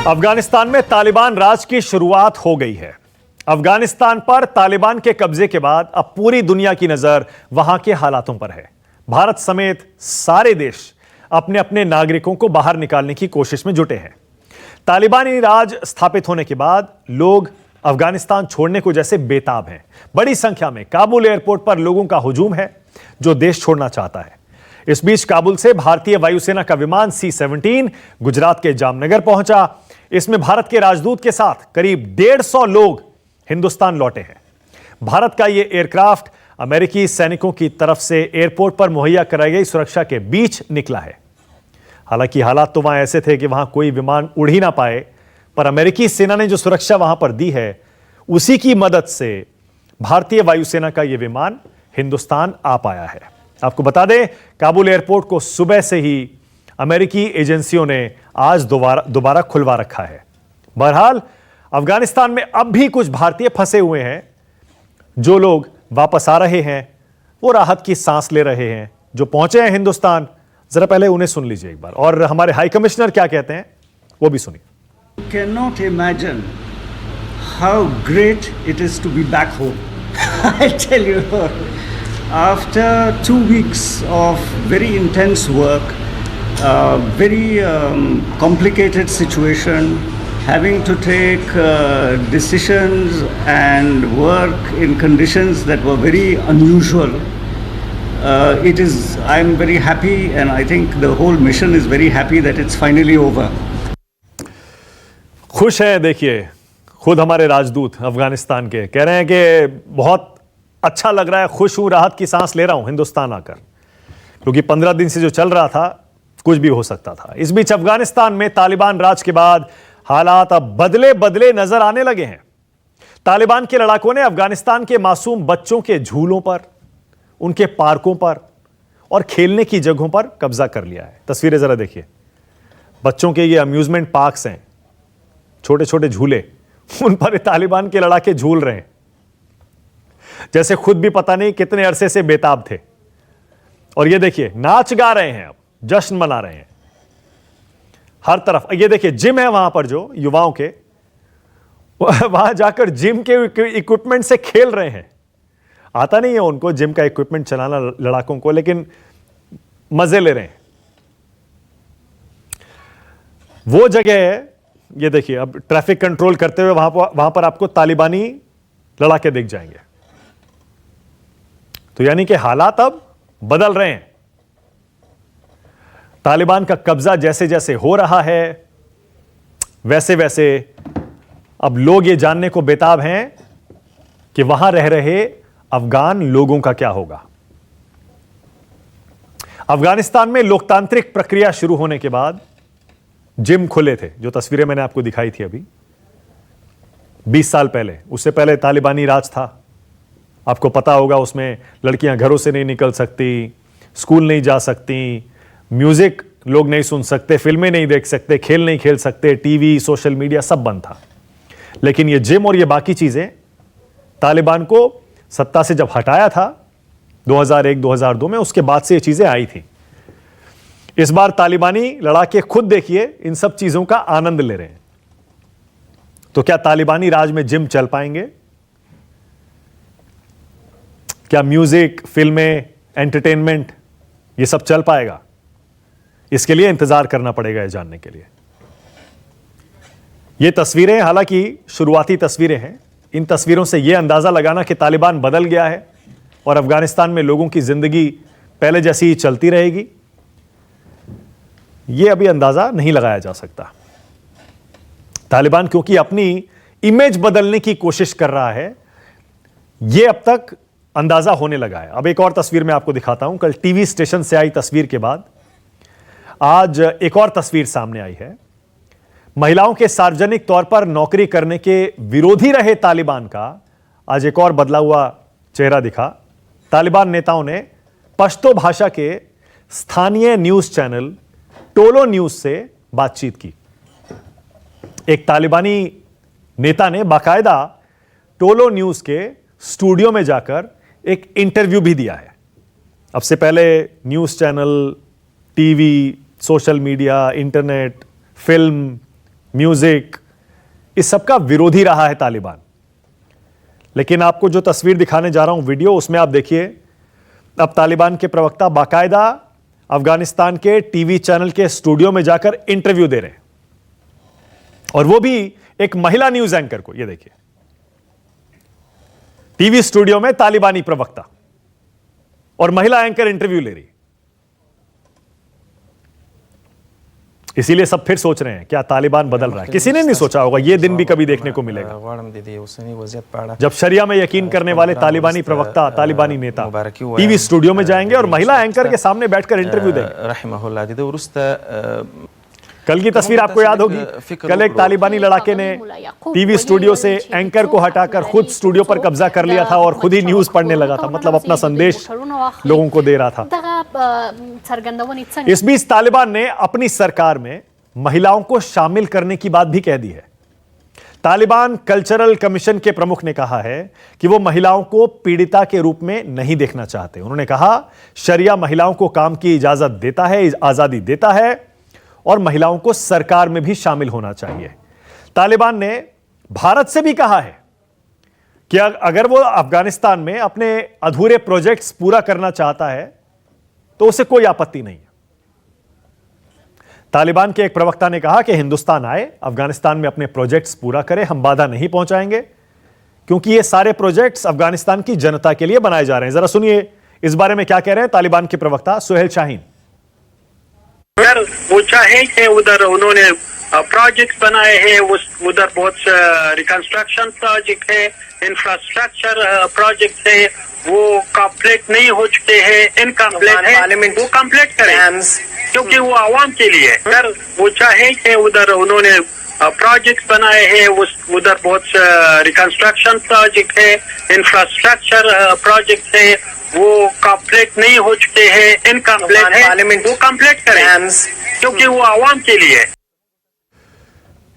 अफगानिस्तान में तालिबान राज की शुरुआत हो गई है। अफगानिस्तान पर तालिबान के कब्जे के बाद अब पूरी दुनिया की नजर वहां के हालातों पर है। भारत समेत सारे देश अपने अपने नागरिकों को बाहर निकालने की कोशिश में जुटे हैं। तालिबानी राज स्थापित होने के बाद लोग अफगानिस्तान छोड़ने को जैसे बेताब हैं। बड़ी संख्या में काबुल एयरपोर्ट पर लोगों का हुजूम है जो देश छोड़ना चाहता है। इस बीच काबुल से भारतीय वायुसेना का विमान C-17 गुजरात के जामनगर पहुंचा। इसमें भारत के राजदूत के साथ करीब 150 लोग हिंदुस्तान लौटे हैं। भारत का यह एयरक्राफ्ट अमेरिकी सैनिकों की तरफ से एयरपोर्ट पर मुहैया कराई गई सुरक्षा के बीच निकला है। हालांकि हालात तो वहां ऐसे थे कि वहां कोई विमान उड़ ही ना पाए, पर अमेरिकी सेना ने जो सुरक्षा वहां पर दी है उसी की मदद से भारतीय वायुसेना का यह विमान हिंदुस्तान आ पाया है। आपको बता दें, काबुल एयरपोर्ट को सुबह से ही अमेरिकी एजेंसियों ने आज दोबारा खुलवा रखा है। बहरहाल अफगानिस्तान में अब भी कुछ भारतीय फंसे हुए हैं। जो लोग वापस आ रहे हैं वो राहत की सांस ले रहे हैं। जो पहुंचे हैं हिंदुस्तान, जरा पहले उन्हें सुन लीजिए एक बार, और हमारे हाई कमिश्नर क्या कहते हैं वो भी सुनिए। You cannot imagine how great it is to be back home. I tell you, after 2 weeks of very intense work, very complicated situation, having to take decisions and work in conditions that were very unusual, I'm very happy, and I think the whole mission is very happy that it's finally over. खुश हैं, देखिए खुद हमारे राजदूत अफगानिस्तान के कह रहे हैं कि बहुत अच्छा लग रहा है, खुश हूं, राहत की सांस ले रहा हूं हिंदुस्तान आकर, क्योंकि 15 दिन से जो चल रहा था कुछ भी हो सकता था। इस बीच अफगानिस्तान में तालिबान राज के बाद हालात अब बदले बदले नजर आने लगे हैं। तालिबान के लड़ाकों ने अफगानिस्तान के मासूम बच्चों के झूलों पर, उनके पार्कों पर और खेलने की जगहों पर कब्जा कर लिया है। तस्वीरें जरा देखिए, बच्चों के ये अम्यूजमेंट पार्क्स हैं, छोटे छोटे झूले, उन पर तालिबान के लड़ाके झूल रहे हैं जैसे खुद भी पता नहीं कितने अरसे से बेताब थे। और ये देखिए नाच गा रहे हैं, अब जश्न मना रहे हैं हर तरफ। ये देखिए जिम है वहां पर, जो युवाओं के वहां जाकर जिम के इक्विपमेंट से खेल रहे हैं। आता नहीं है उनको जिम का इक्विपमेंट चलाना लड़ाकों को, लेकिन मजे ले रहे हैं। वो जगह है, ये देखिए, अब ट्रैफिक कंट्रोल करते हुए वहां पर आपको तालिबानी लड़ाके दिख जाएंगे। तो यानी कि हालात अब बदल रहे हैं। तालिबान का कब्जा जैसे जैसे हो रहा है वैसे वैसे अब लोग ये जानने को बेताब हैं कि वहां रह रहे अफगान लोगों का क्या होगा। अफगानिस्तान में लोकतांत्रिक प्रक्रिया शुरू होने के बाद जिम खुले थे, जो तस्वीरें मैंने आपको दिखाई थी अभी 20 साल पहले। उससे पहले तालिबानी राज था, आपको पता होगा। उसमें लड़कियां घरों से नहीं निकल सकती, स्कूल नहीं जा सकती, म्यूजिक लोग नहीं सुन सकते, फिल्में नहीं देख सकते, खेल नहीं खेल सकते, टीवी, सोशल मीडिया सब बंद था। लेकिन ये जिम और ये बाकी चीजें तालिबान को सत्ता से जब हटाया था 2001-2002 में, उसके बाद से ये चीजें आई थी। इस बार तालिबानी लड़ाके खुद देखिए इन सब चीजों का आनंद ले रहे हैं। तो क्या तालिबानी राज में जिम चल पाएंगे? क्या म्यूजिक, फिल्में, एंटरटेनमेंट ये सब चल पाएगा? इसके लिए इंतजार करना पड़ेगा ये जानने के लिए। ये तस्वीरें हालांकि शुरुआती तस्वीरें हैं। इन तस्वीरों से यह अंदाजा लगाना कि तालिबान बदल गया है और अफगानिस्तान में लोगों की जिंदगी पहले जैसी ही चलती रहेगी, यह अभी अंदाजा नहीं लगाया जा सकता। तालिबान क्योंकि अपनी इमेज बदलने की कोशिश कर रहा है, यह अब तक अंदाजा होने लगा है। अब एक और तस्वीर मैं आपको दिखाता हूं। कल टीवी स्टेशन से आई तस्वीर के बाद आज एक और तस्वीर सामने आई है। महिलाओं के सार्वजनिक तौर पर नौकरी करने के विरोधी रहे तालिबान का आज एक और बदला हुआ चेहरा दिखा। तालिबान नेताओं ने पश्तो भाषा के स्थानीय न्यूज चैनल टोलो न्यूज से बातचीत की। एक तालिबानी नेता ने बाकायदा टोलो न्यूज के स्टूडियो में जाकर एक इंटरव्यू भी दिया है। अब से पहले news channel, TV, social media, internet, film, music, इस सब का विरोधी रहा है तालिबान। लेकिन आपको जो तस्वीर दिखाने जा रहा हूं वीडियो, उसमें आप देखिए अब तालिबान के प्रवक्ता बाकायदा अफगानिस्तान के टीवी चैनल के स्टूडियो में जाकर इंटरव्यू दे रहे हैं, और वो भी एक महिला न्यूज एंकर को। ये देखिए, टीवी स्टूडियो में तालिबानी प्रवक्ता और महिला एंकर इंटरव्यू ले रही। इसीलिए सब फिर सोच रहे हैं क्या तालिबान बदल रहा है। किसी ने नहीं सोचा होगा ये दिन भी कभी देखने को मिलेगा जब शरिया में यकीन करने वाले तालिबानी प्रवक्ता, तालिबानी नेता टीवी स्टूडियो में जाएंगे और महिला एंकर के सामने बैठकर इंटरव्यू देंगे। कल की तस्वीर आपको याद होगी, कल एक तालिबानी लड़ाके ने टीवी स्टूडियो से एंकर को हटाकर खुद स्टूडियो पर कब्जा कर लिया था और खुद ही न्यूज पढ़ने लगा था, मतलब अपना संदेश लोगों को दे रहा था। इस बीच तालिबान ने अपनी सरकार में महिलाओं को शामिल करने की बात भी कह दी है। तालिबान कल्चरल कमीशन के प्रमुख ने कहा है कि वो महिलाओं को पीड़िता के रूप में नहीं देखना चाहते। उन्होंने कहा शरिया महिलाओं को काम की इजाजत देता है, आजादी देता है और महिलाओं को सरकार में भी शामिल होना चाहिए। तालिबान ने भारत से भी कहा है कि अगर वो अफगानिस्तान में अपने अधूरे प्रोजेक्ट्स पूरा करना चाहता है तो उसे कोई आपत्ति नहीं है। तालिबान के एक प्रवक्ता ने कहा कि हिंदुस्तान आए, अफगानिस्तान में अपने प्रोजेक्ट्स पूरा करे, हम बाधा नहीं पहुंचाएंगे, क्योंकि ये सारे प्रोजेक्ट्स अफगानिस्तान की जनता के लिए बनाए जा रहे हैं। जरा सुनिए इस बारे में क्या कह रहे हैं तालिबान के प्रवक्ता सुहेल शाहीन। अगर वो चाहे कि उधर उन्होंने प्रोजेक्ट बनाए हैं, उधर बहुत रिकंस्ट्रक्शन प्रोजेक्ट है, इंफ्रास्ट्रक्चर प्रोजेक्ट है, वो कंप्लीट नहीं हो चुके हैं, इनकम्प्लीट है, वो कंप्लीट करें क्योंकि वो आवाम के लिए। अगर वो चाहे कि उधर उन्होंने प्रोजेक्ट बनाए हैं, उधर बहुत रिकंस्ट्रक्शन प्रोजेक्ट है, इंफ्रास्ट्रक्चर प्रोजेक्ट है, वो कंप्लीट नहीं हो चुके हैं, इनकम्प्लीट है, वो कंप्लीट करें क्योंकि वो आवाम के लिए।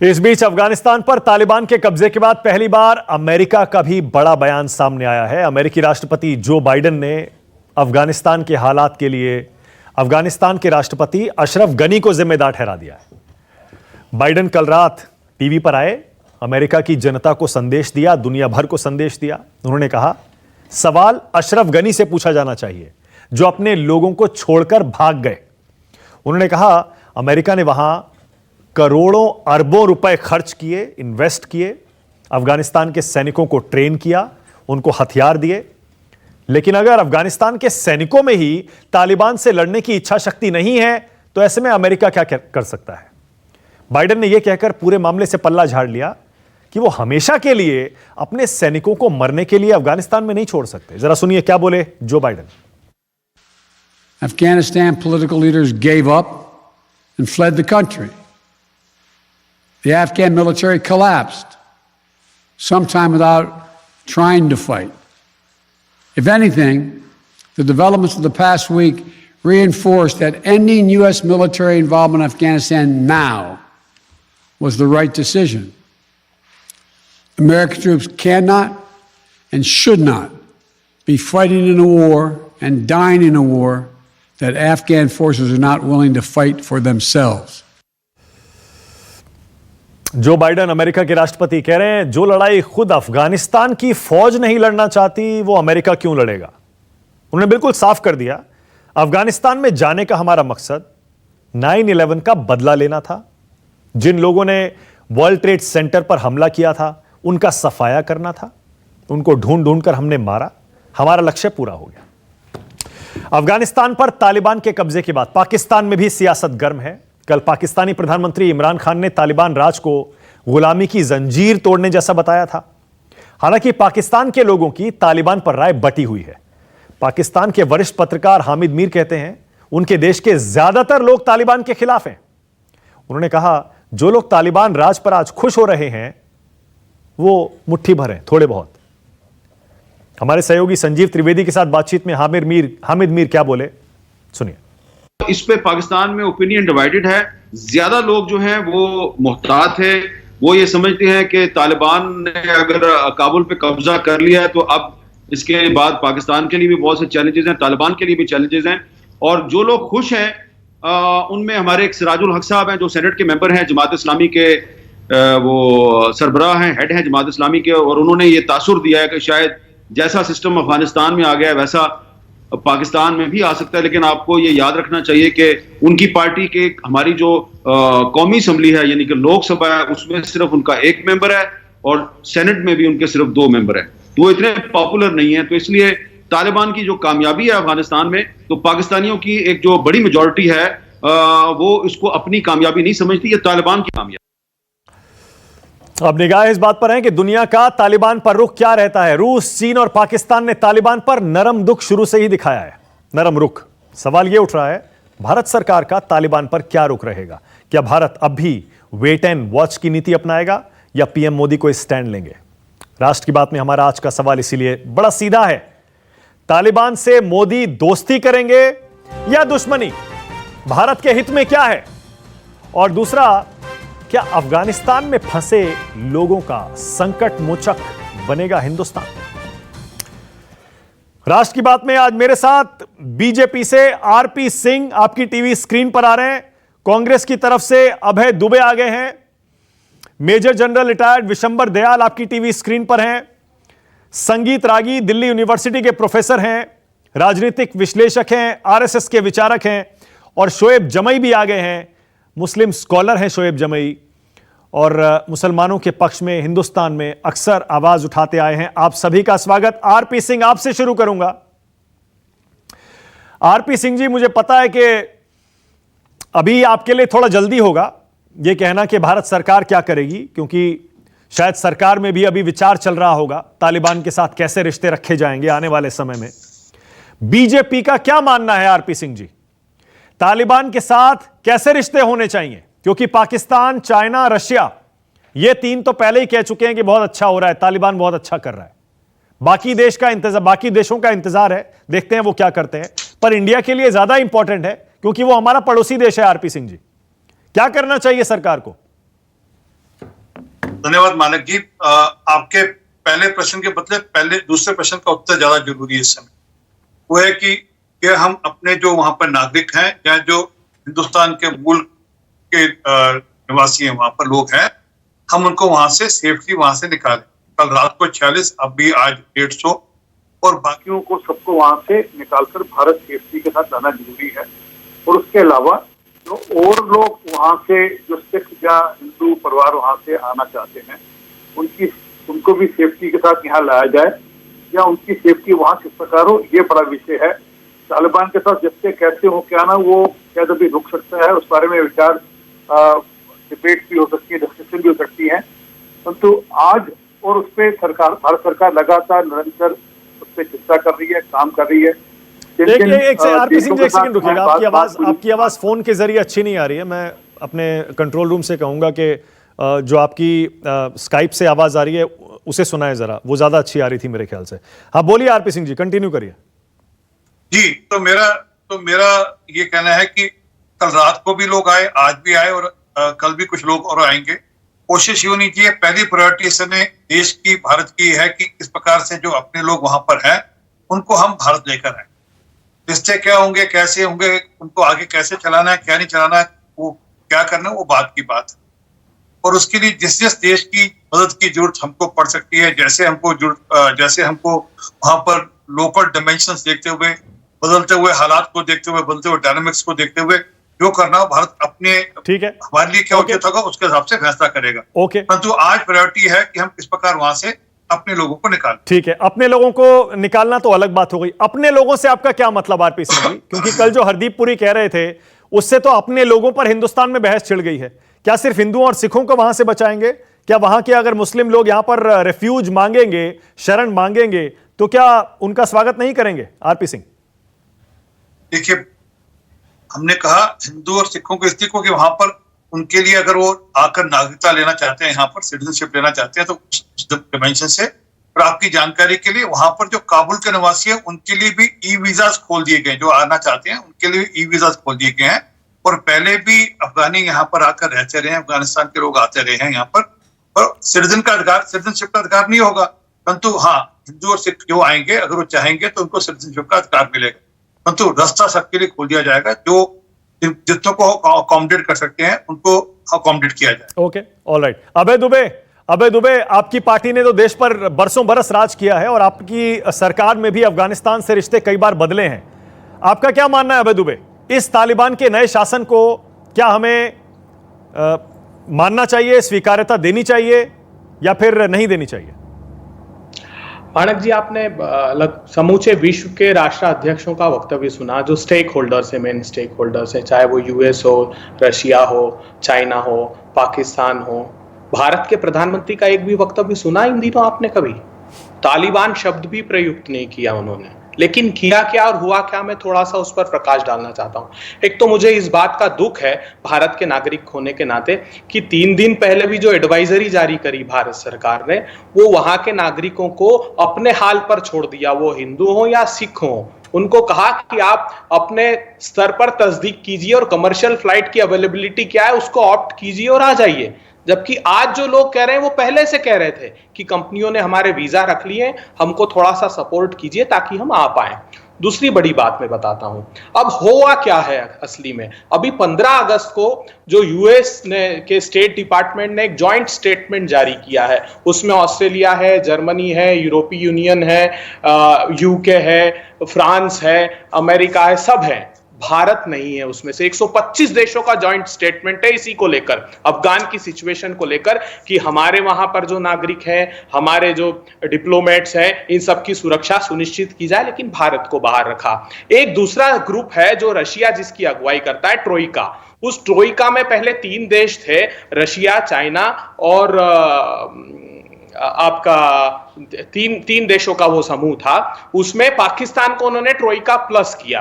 इस बीच अफगानिस्तान पर तालिबान के कब्जे के बाद पहली बार अमेरिका का भी बड़ा बयान सामने आया है। अमेरिकी राष्ट्रपति जो बाइडेन ने अफगानिस्तान के हालात के लिए अफगानिस्तान के राष्ट्रपति अशरफ गनी को जिम्मेदार ठहरा दिया है। बाइडेन कल रात टीवी पर आए, अमेरिका की जनता को संदेश दिया, दुनिया भर को संदेश दिया। उन्होंने कहा सवाल अशरफ गनी से पूछा जाना चाहिए जो अपने लोगों को छोड़कर भाग गए। उन्होंने कहा अमेरिका ने वहां करोड़ों अरबों रुपए खर्च किए, इन्वेस्ट किए, अफगानिस्तान के सैनिकों को ट्रेन किया, उनको हथियार दिए, लेकिन अगर अफगानिस्तान के सैनिकों में ही तालिबान से लड़ने की इच्छा शक्ति नहीं है तो ऐसे में अमेरिका क्या कर सकता है। बाइडेन ने यह कहकर पूरे मामले से पल्ला झाड़ लिया कि वो हमेशा के लिए अपने सैनिकों को मरने के लिए अफगानिस्तान में नहीं छोड़ सकते। जरा सुनिए क्या बोले Joe Biden. Afghanistan political leaders gave up and fled the country. The Afghan military collapsed, sometime without trying to fight. If anything, the developments of the past week reinforced that ending U.S. military involvement in Afghanistan now was the right decision. American troops cannot and should not be fighting in a war and dying in a war that Afghan forces are not willing to fight for themselves. Joe Biden America के राष्ट्रपति कह रहे हैं जो लड़ाई खुद अफगानिस्तान की फौज नहीं लड़ना चाहती वो अमेरिका क्यों लड़ेगा। उन्होंने बिल्कुल साफ कर दिया अफगानिस्तान में जाने का हमारा मकसद 9/11 का बदला लेना था। जिन लोगों ने वर्ल्ड ट्रेड सेंटर पर हमला किया था उनका सफाया करना था, उनको ढूंढ ढूंढ कर हमने मारा, हमारा लक्ष्य पूरा हो गया। अफगानिस्तान पर तालिबान के कब्जे के बाद पाकिस्तान में भी सियासत गर्म है। कल पाकिस्तानी प्रधानमंत्री इमरान खान ने तालिबान राज को गुलामी की जंजीर तोड़ने जैसा बताया था। हालांकि पाकिस्तान के लोगों की तालिबान पर राय बटी हुई है। पाकिस्तान के वरिष्ठ पत्रकार हामिद मीर कहते हैं उनके देश के ज्यादातर लोग तालिबान के खिलाफ हैं। उन्होंने कहा जो लोग तालिबान राज पर आज खुश हो रहे हैं वो मुट्ठी भर हैं, थोड़े बहुत। हमारे सहयोगी संजीव त्रिवेदी के साथ बातचीत में हामिद मीर क्या बोले सुनिए। इस पे पाकिस्तान में ओपिनियन डिवाइडेड है। ज्यादा लोग जो हैं वो मुहतात है, वो ये समझते हैं कि तालिबान ने अगर काबुल पे कब्जा कर लिया है तो अब इसके बाद पाकिस्तान के लिए भी बहुत से चैलेंजेस हैं, तालिबान के लिए भी चैलेंजेस हैं। और जो लोग खुश हैं उनमें हमारे एक सिराजुल हक साहब हैं जो सेनेट के मेंबर हैं जमात इस्लामी के, वो सरबराह हैं, हेड हैं जमात इस्लामी के, और उन्होंने ये तासुर दिया है कि शायद जैसा सिस्टम अफगानिस्तान में आ गया है वैसा पाकिस्तान में भी आ सकता है। लेकिन आपको ये याद रखना चाहिए कि उनकी पार्टी के हमारी जो कौमी असम्बली है यानी कि लोकसभा है, उसमें सिर्फ उनका एक मेंबर है और सेनेट में भी उनके सिर्फ 2 मेंबर है, तो वो इतने पॉपुलर नहीं है। तो इसलिए तालिबान की जो कामयाबी है अफगानिस्तान में, तो पाकिस्तानियों की एक जो बड़ी मेजॉरिटी है वो इसको अपनी कामयाबी नहीं समझती, ये तालिबान की कामयाबी। अब निगाह इस बात पर है कि दुनिया का तालिबान पर रुख क्या रहता है। रूस, चीन और पाकिस्तान ने तालिबान पर नरम रुख शुरू से ही दिखाया है। नरम रुख, सवाल यह उठ रहा है भारत सरकार का तालिबान पर क्या रुख रहेगा। क्या भारत अब भी वेट एंड वॉच की नीति अपनाएगा या पीएम मोदी को स्टैंड लेंगे? राष्ट्र की बात में हमारा आज का सवाल इसीलिए बड़ा सीधा है। तालिबान से मोदी दोस्ती करेंगे या दुश्मनी? भारत के हित में क्या है? और दूसरा, क्या अफगानिस्तान में फंसे लोगों का संकट मोचक बनेगा हिंदुस्तान? राष्ट्र की बात में आज मेरे साथ बीजेपी से आरपी सिंह आपकी टीवी स्क्रीन पर आ रहे हैं। कांग्रेस की तरफ से अभय दुबे आ गए हैं। Major general retired Vishambar Dayal आपकी टीवी स्क्रीन पर हैं। संगीत रागी दिल्ली यूनिवर्सिटी के प्रोफेसर हैं, राजनीतिक विश्लेषक हैं, आरएसएस के विचारक हैं। और शोएब जमई भी आ गए हैं, मुस्लिम स्कॉलर हैं शोएब जमई, और मुसलमानों के पक्ष में हिंदुस्तान में अक्सर आवाज उठाते आए हैं। आप सभी का स्वागत। आरपी सिंह, आपसे शुरू करूंगा। आरपी सिंह जी, मुझे पता है कि अभी आपके लिए थोड़ा जल्दी होगा यह कहना कि भारत सरकार क्या करेगी, क्योंकि शायद सरकार में भी अभी विचार चल रहा होगा तालिबान के साथ कैसे रिश्ते रखे जाएंगे आने वाले समय में। बीजेपी का क्या मानना है आरपी सिंह जी, तालिबान के साथ कैसे रिश्ते होने चाहिए? क्योंकि पाकिस्तान, चाइना, रशिया, ये 3 तो पहले ही कह चुके हैं कि बहुत अच्छा हो रहा है, तालिबान बहुत अच्छा कर रहा है। बाकी देशों का इंतजार है, देखते हैं वो क्या करते हैं। पर इंडिया के लिए ज्यादा इंपॉर्टेंट है क्योंकि वो हमारा पड़ोसी देश है। आरपी सिंह जी, क्या करना चाहिए सरकार को? धन्यवाद मानक जी। आपके पहले प्रश्न के बदले दूसरे प्रश्न का उत्तर ज्यादा जरूरी है इस समय। वो है कि हम अपने जो वहां पर नागरिक हैं या जो हिंदुस्तान के मूल के निवासी हैं, वहां पर लोग हैं, हम उनको वहां से सेफली वहां से निकालें। कल रात को 46, अब भी आज 150, और बाकियों को सबको वहां से निकालकर भारत सेफ्टी के साथ लाना जरूरी है। और उसके अलावा जो और लोग वहां से, जो सिख या हिंदू परिवार वहां से आना चाहते हैं, उनको भी सेफ्टी के साथ यहाँ लाया जाए, या उनकी सेफ्टी वहां किस प्रकार हो, ये बड़ा विषय है। तालिबान के साथ रिश्ते कैसे हो, क्या ना, वो शायद अभी रुक सकता है, उस बारे में विचार डिबेट भी हो सकती है, डिस्कशन भी हो सकती है। परंतु आज और उस पर भारत सरकार लगातार निरंतर उस पर चिंता कर रही है, काम कर रही है। आरपी सिंह जी, एक सेकंड रुकिएगा। आपकी आवाज फोन के जरिए अच्छी नहीं आ रही है। मैं अपने कंट्रोल रूम से कहूंगा कि जो आपकी स्काइप से आवाज आ रही है उसे सुनाए जरा, वो ज्यादा अच्छी आ रही थी मेरे ख्याल से। हाँ बोलिए आरपी सिंह जी, कंटिन्यू करिए। जी, तो मेरा ये कहना है कि कल रात को भी लोग आए, आज भी आए, और कल भी कुछ लोग और आएंगे। कोशिश ये होनी चाहिए, पहली प्रायोरिटी इस समय देश की, भारत की है कि इस प्रकार से जो अपने लोग वहां पर हैं उनको हम भारत लेकर आए। रिश्ते क्या होंगे, कैसे होंगे, उनको आगे कैसे चलाना है, क्या नहीं चलाना है, वो क्या करना है, वो बात की बात है। और उसके लिए जिस देश की मदद की जरूरत हमको पड़ सकती है, जैसे हमको वहां पर लोकल डायमेंशंस देखते हुए, बदलते हुए हालात को देखते हुए, बदलते हुए डायनामिक्स को देखते हुए जो करना हो, भारत अपने, ठीक है, हमारे लिए क्या उचित होगा उसके हिसाब से फैसला करेगा। ओके, परंतु आज प्रायोरिटी है कि हम किस प्रकार वहां से अपने लोगों को निकालें। ठीक है, अपने लोगों को निकालना तो अलग बात हो गई। अपने लोगों से आपका क्या मतलब आरपी सिंह जी? क्योंकि कल जो हरदीप पुरी कह रहे थे उससे तो अपने लोगों पर हिंदुस्तान में बहस छिड़ गई है। क्या सिर्फ हिंदुओं और सिखों को वहां से बचाएंगे? क्या वहां के अगर मुस्लिम लोग यहां पर रेफ्यूज मांगेंगे, शरण मांगेंगे, तो क्या उनका स्वागत नहीं करेंगे आरपी सिंह? देखिए, हमने कहा हिंदू और सिखों को इसलिए क्योंकि वहां पर उनके लिए अगर वो आकर नागरिकता लेना चाहते हैं, यहाँ पर सिटीजनशिप लेना चाहते हैं, तो उस डिमेंशन से। और आपकी जानकारी के लिए, वहां पर जो काबुल के निवासी हैं उनके लिए भी ई वीजाज खोल दिए गए, जो आना चाहते हैं उनके लिए ई वीजाज खोल दिए गए हैं। और पहले भी अफगानी यहाँ पर आकर रहते रहे हैं, अफगानिस्तान के लोग आते रहे हैं यहाँ पर, और सिटीजनशिप का अधिकार नहीं होगा। परंतु हाँ, हिंदू और सिख जो आएंगे, अगर वो चाहेंगे तो उनको सिटीजनशिप का अधिकार मिलेगा। परंतु रास्ता सबके लिए खोल दिया जाएगा। जो जितनों को अकोमोडेट कर सकते हैं उनको अकोमोडेट किया जाए। Okay, alright. अभय दुबे, आपकी पार्टी ने तो देश पर बरसों बरस राज किया है और आपकी सरकार में भी अफगानिस्तान से रिश्ते कई बार बदले हैं। आपका क्या मानना है अभय दुबे, इस तालिबान के नए शासन को क्या हमें मानना चाहिए, स्वीकार्यता देनी चाहिए या फिर नहीं देनी चाहिए? माणक जी, आपने समूचे विश्व के राष्ट्राध्यक्षों का वक्तव्य सुना, जो स्टेक होल्डर्स है, मेन स्टेक होल्डर्स है, चाहे वो यूएस हो, रशिया हो, चाइना हो, पाकिस्तान हो। भारत के प्रधानमंत्री का एक भी वक्तव्य सुना इन दिनों आपने कभी? तालिबान शब्द भी प्रयुक्त नहीं किया उन्होंने। लेकिन किया क्या और हुआ क्या, मैं थोड़ा सा उस पर प्रकाश डालना चाहता हूं। एक तो मुझे इस बात का दुख है भारत के नागरिक होने के नाते कि 3 दिन पहले भी जो एडवाइजरी जारी करी भारत सरकार ने, वो वहां के नागरिकों को अपने हाल पर छोड़ दिया, वो हिंदू हो या सिख हो। उनको कहा कि आप अपने स्तर पर तस्दीक कीजिए और कमर्शियल फ्लाइट की अवेलेबिलिटी क्या है उसको ऑप्ट कीजिए और आ जाइए। जबकि आज जो लोग कह रहे हैं वो पहले से कह रहे थे कि कंपनियों ने हमारे वीजा रख लिए, हमको थोड़ा सा सपोर्ट कीजिए ताकि हम आ पाए। दूसरी बड़ी बात मैं बताता हूं, अब हुआ क्या है असली में। अभी 15 अगस्त को जो यूएस ने के स्टेट डिपार्टमेंट ने एक जॉइंट स्टेटमेंट जारी किया है, उसमें ऑस्ट्रेलिया है, जर्मनी है, यूरोपीय यूनियन है, यूके है, फ्रांस है, अमेरिका है, सब है, भारत नहीं है उसमें से। 125 देशों का जॉइंट स्टेटमेंट है इसी को लेकर, अफगान की सिचुएशन को लेकर, कि हमारे वहां पर जो नागरिक है, हमारे जो डिप्लोमेट्स हैं, इन सब की सुरक्षा सुनिश्चित की जाए, लेकिन भारत को बाहर रखा। एक दूसरा ग्रुप है जो रशिया जिसकी अगुवाई करता है, ट्रोइका। उस ट्रोइका में पहले 3 देश थे, रशिया, चाइना और आपका तीन देशों का वो समूह था। उसमें पाकिस्तान को उन्होंने ट्रोइका प्लस किया।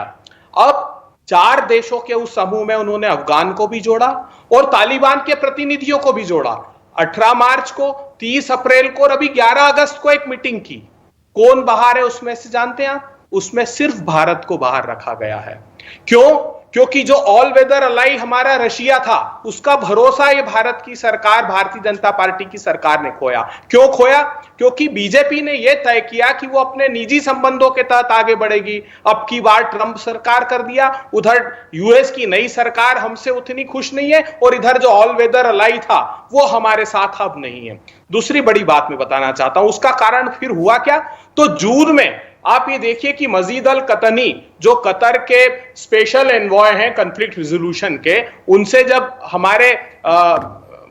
अब 4 देशों के उस समूह में उन्होंने अफगान को भी जोड़ा और तालिबान के प्रतिनिधियों को भी जोड़ा। 18 मार्च को, 30 अप्रैल को और अभी 11 अगस्त को एक मीटिंग की। कौन बाहर है उसमें से जानते हैं आप? उसमें सिर्फ भारत को बाहर रखा गया है। क्यों? क्योंकि जो ऑल वेदर अलाई हमारा रशिया था, उसका भरोसा ये भारत की सरकार, भारतीय जनता पार्टी की सरकार ने खोया। क्यों खोया? क्योंकि बीजेपी ने यह तय किया कि वो अपने निजी संबंधों के तहत आगे बढ़ेगी। अब की बार ट्रंप सरकार कर दिया, उधर यूएस की नई सरकार हमसे उतनी खुश नहीं है और इधर जो ऑल वेदर अलाई था वो हमारे साथ अब नहीं है। दूसरी बड़ी बात मैं बताना चाहता हूं, उसका कारण फिर हुआ क्या? तो जून में आप ये देखिए कि मजीद अल कतनी, जो कतर के स्पेशल एनवॉय हैं कॉन्फ्लिक्ट रिजोल्यूशन के, उनसे जब हमारे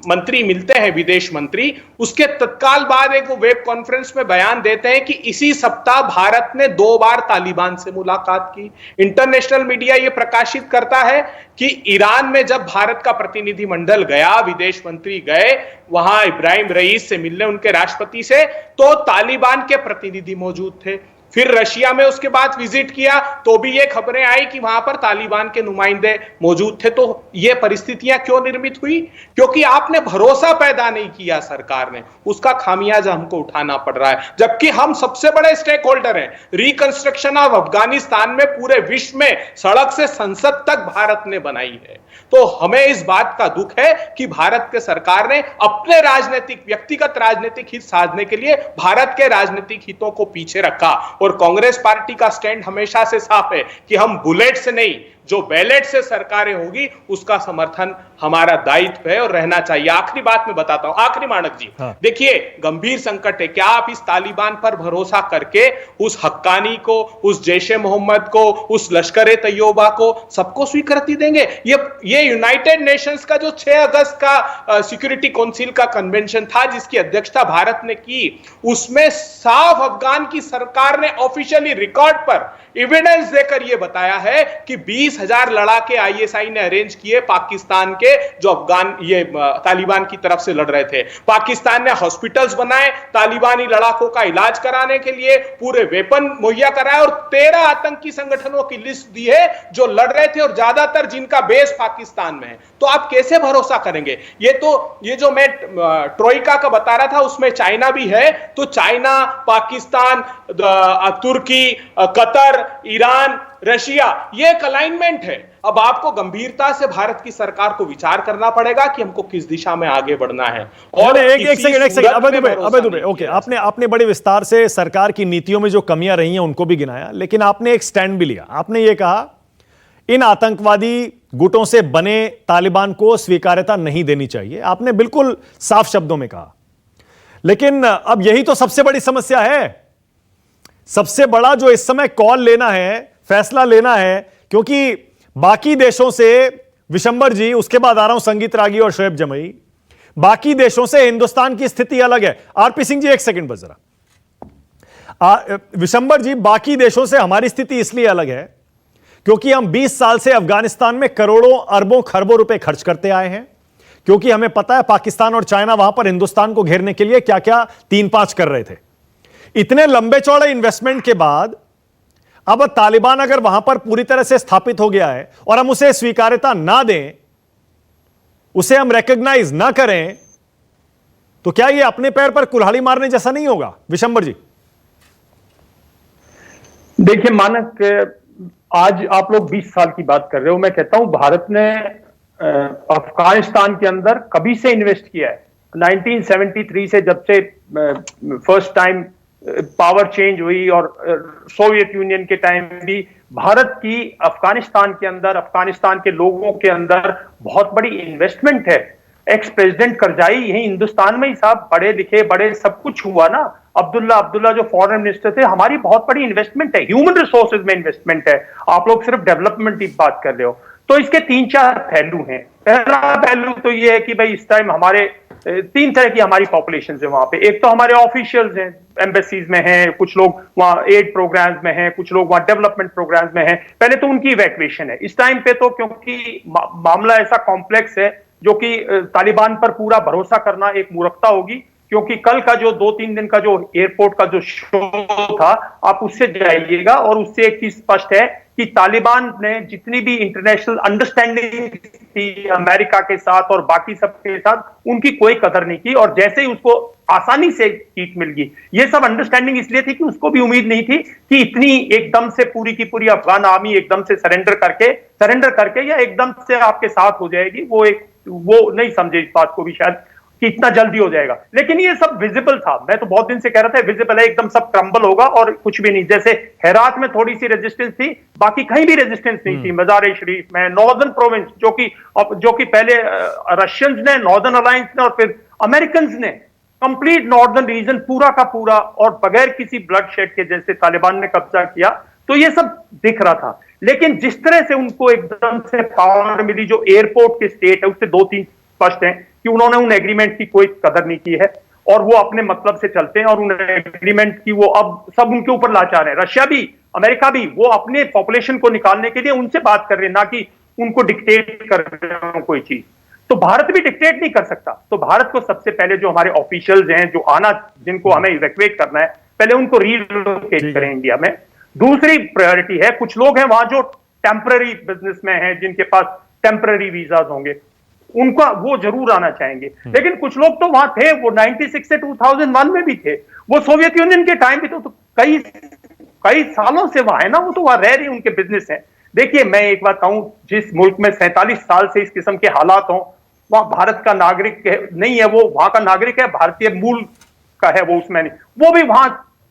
मंत्री मिलते हैं, विदेश मंत्री, उसके तत्काल बाद एक वो वेब कॉन्फ्रेंस में बयान देते हैं कि इसी सप्ताह भारत ने 2 बार तालिबान से मुलाकात की। इंटरनेशनल मीडिया ये प्रकाशित करता है कि ईरान में जब भारत का प्रतिनिधिमंडल गया, विदेश मंत्री गए वहां इब्राहिम रईस से मिलने, उनके राष्ट्रपति से, तो तालिबान के प्रतिनिधि मौजूद थे। फिर रशिया में उसके बाद विजिट किया तो भी ये खबरें आई कि वहां पर तालिबान के नुमाइंदे मौजूद थे। तो ये परिस्थितियां क्यों निर्मित हुई? क्योंकि आपने भरोसा पैदा नहीं किया सरकार ने, उसका खामियाजा हमको उठाना पड़ रहा है। जबकि हम सबसे बड़े स्टेक होल्डर हैं। रिकंस्ट्रक्शन ऑफ अफगानिस्तान में पूरे विश्व में सड़क से संसद तक भारत ने बनाई है। तो हमें इस बात का दुख है कि भारत के सरकार ने अपने राजनीतिक, व्यक्तिगत राजनीतिक हित साधने के लिए भारत के राजनीतिक हितों को पीछे रखा। और कांग्रेस पार्टी का स्टैंड हमेशा से साफ है कि हम बुलेट से नहीं, जो बैलेट से सरकारें होगी उसका समर्थन हमारा दायित्व है और रहना चाहिए। आखिरी बात मैं बताता हूं, आखिरी मानक जी, हाँ। देखिए गंभीर संकट है। क्या आप इस तालिबान पर भरोसा करके उस हक्कानी को, उस जैशे मोहम्मद को, उस लश्कर तैयबा को सबको स्वीकृति देंगे? ये यूनाइटेड नेशंस का जो 6 अगस्त का सिक्योरिटी काउंसिल का कन्वेंशन था जिसकी अध्यक्षता भारत ने की, उसमें साफ अफगान की सरकार ने ऑफिशियली रिकॉर्ड पर एविडेंस देकर यह बताया है कि 20,000 लड़ाके आईएसआई ने अरेंज किए पाकिस्तान के, जो अफगान ये तालिबान की तरफ से लड़ रहे थे। पाकिस्तान ने हॉस्पिटल्स बनाए तालिबानी लड़ाकों का इलाज कराने के लिए, पूरे वेपन मुहैया कराए और 13 आतंकी संगठनों की लिस्ट दी है जो लड़ रहे थे और ज्यादातर जिनका बेस पाकिस्तान में है। तो आप कैसे भरोसा करेंगे? ये जो मैं ट्रोइका का बता रहा था उसमें चाइना भी है। तो चाइना, पाकिस्तान, तुर्की, कतर, ईरान, रशिया, ये एक अलाइनमेंट है। अब आपको गंभीरता से भारत की सरकार को विचार करना पड़ेगा कि हमको किस दिशा में आगे बढ़ना है। और एक सेकंड अभय दुबे, ओके, आपने बड़े विस्तार से सरकार की नीतियों में जो कमियां रही हैं उनको भी गिनाया, लेकिन आपने एक स्टैंड भी लिया। आपने ये कहा इन आतंकवादी गुटों से बने तालिबान को स्वीकार्यता नहीं देनी चाहिए, आपने बिल्कुल साफ शब्दों में कहा। लेकिन अब यही तो सबसे बड़ी समस्या है। सबसे बड़ा जो इस समय कॉल लेना है, फैसला लेना है, क्योंकि बाकी देशों से, विशंबर जी, उसके बाद आ रहा हूं संगीत रागी और शोएब जमई, बाकी देशों से हिंदुस्तान की स्थिति अलग है। आरपी सिंह जी एक सेकंड बस जरा। विशंबर जी, बाकी देशों से हमारी स्थिति इसलिए अलग है क्योंकि हम 20 साल से अफगानिस्तान में करोड़ों अरबों खरबों रुपए खर्च करते आए हैं, क्योंकि हमें पता है पाकिस्तान और चाइना वहां पर हिंदुस्तान को घेरने के लिए क्या क्या 3-5 कर रहे थे। इतने लंबे चौड़े इन्वेस्टमेंट के बाद अब तालिबान अगर वहां पर पूरी तरह से स्थापित हो गया है और हम उसे स्वीकार्यता ना दें, उसे हम रिकॉग्नाइज ना करें, तो क्या ये अपने पैर पर कुल्हाड़ी मारने जैसा नहीं होगा? विशंबर जी देखिए मानक, आज आप लोग 20 साल की बात कर रहे हो, मैं कहता हूं भारत ने अफगानिस्तान के अंदर कभी से इन्वेस्ट किया है। 1973 से, जब से फर्स्ट टाइम पावर चेंज हुई और सोवियत यूनियन के टाइम भी भारत की अफगानिस्तान के अंदर, अफगानिस्तान के लोगों के अंदर बहुत बड़ी इन्वेस्टमेंट है। एक्स प्रेसिडेंट करजाई यही हिंदुस्तान में ही साहब पढ़े लिखे, बड़े सब कुछ हुआ ना। अब्दुल्ला जो फॉरेन मिनिस्टर थे, हमारी बहुत बड़ी इन्वेस्टमेंट है, ह्यूमन रिसोर्सेज में इन्वेस्टमेंट है। आप लोग सिर्फ डेवलपमेंट की बात कर रहे हो। तो इसके 3-4 पहलू हैं। पहला पहलू तो ये है कि भाई इस टाइम हमारे 3 तरह की हमारी पॉपुलेशन है वहां पे। एक तो हमारे ऑफिशियल्स हैं, एम्बेसीज में हैं, कुछ लोग वहां एड प्रोग्राम्स में हैं, कुछ लोग वहां डेवलपमेंट प्रोग्राम्स में हैं। पहले तो उनकी इवैक्यूएशन है इस टाइम पे, तो क्योंकि मामला ऐसा कॉम्प्लेक्स है जो कि तालिबान पर पूरा भरोसा करना एक मूर्खता होगी। क्योंकि कल का जो 2-3 दिन का जो एयरपोर्ट का जो शो था, आप उससे जाइएगा और उससे एक चीज स्पष्ट है कि तालिबान ने जितनी भी इंटरनेशनल अंडरस्टैंडिंग थी अमेरिका के साथ और बाकी सबके साथ, उनकी कोई कदर नहीं की। और जैसे ही उसको आसानी से सीट मिल गई, ये सब अंडरस्टैंडिंग इसलिए थी कि उसको भी उम्मीद नहीं थी कि इतनी एकदम से पूरी की पूरी अफगान आर्मी एकदम से सरेंडर करके या एकदम से आपके साथ हो जाएगी। वो नहीं समझे इस बात को भी शायद कि इतना जल्दी हो जाएगा। लेकिन ये सब विजिबल था। मैं तो बहुत दिन से कह रहा था विजिबल है, एकदम सब क्रम्बल होगा और कुछ भी नहीं। जैसे हेरात में थोड़ी सी रेजिस्टेंस थी, बाकी कहीं भी रेजिस्टेंस नहीं थी। मजार शरीफ में, नॉर्दर्न प्रोविंस, जो कि पहले रशियंस ने, नॉर्दर्न अलायंस ने और फिर अमेरिकन ने कंप्लीट नॉर्दर्न रीजन पूरा का पूरा और बगैर किसी ब्लड शेड के जैसे तालिबान ने कब्जा किया, तो ये सब दिख रहा था। लेकिन जिस तरह से उनको एकदम से पावर मिली, जो एयरपोर्ट के स्टेट है उससे 2-3 स्पष्ट है कि उन्होंने उन एग्रीमेंट की कोई कदर नहीं की है और वो अपने मतलब से चलते हैं और उन एग्रीमेंट की वो अब सब उनके ऊपर लाचार है। रशिया भी, अमेरिका भी, वो अपने पॉपुलेशन को निकालने के लिए उनसे बात कर रहे हैं, ना कि उनको डिक्टेट कर रहे हो कोई चीज। तो भारत भी डिक्टेट नहीं कर सकता। तो भारत को सबसे पहले जो हमारे ऑफिशियल्स हैं, जो जिनको हमें इवैक्यूएट करना है, पहले उनको रीलोकेट करें इंडिया में। दूसरी प्रायोरिटी है, कुछ लोग हैं वहां जो टेम्पररी बिजनेस में हैं, जिनके पास टेम्पररी वीजाज होंगे, उनका वो जरूर आना चाहेंगे। लेकिन कुछ लोग तो वहां थे, वो 96 से 2001 में भी थे, वो सोवियत यूनियन के टाइम भी तो कई सालों से वहां है ना, वो तो वहां रह रहे, उनके बिजनेस हैं। देखिए मैं एक बात कहूं, जिस मुल्क में 47 साल से इस किस्म के हालात हों, वहां भारत का नागरिक नहीं है, वो वहां का नागरिक है, भारतीय मूल का है, वो उसमें नहीं, वो भी वहां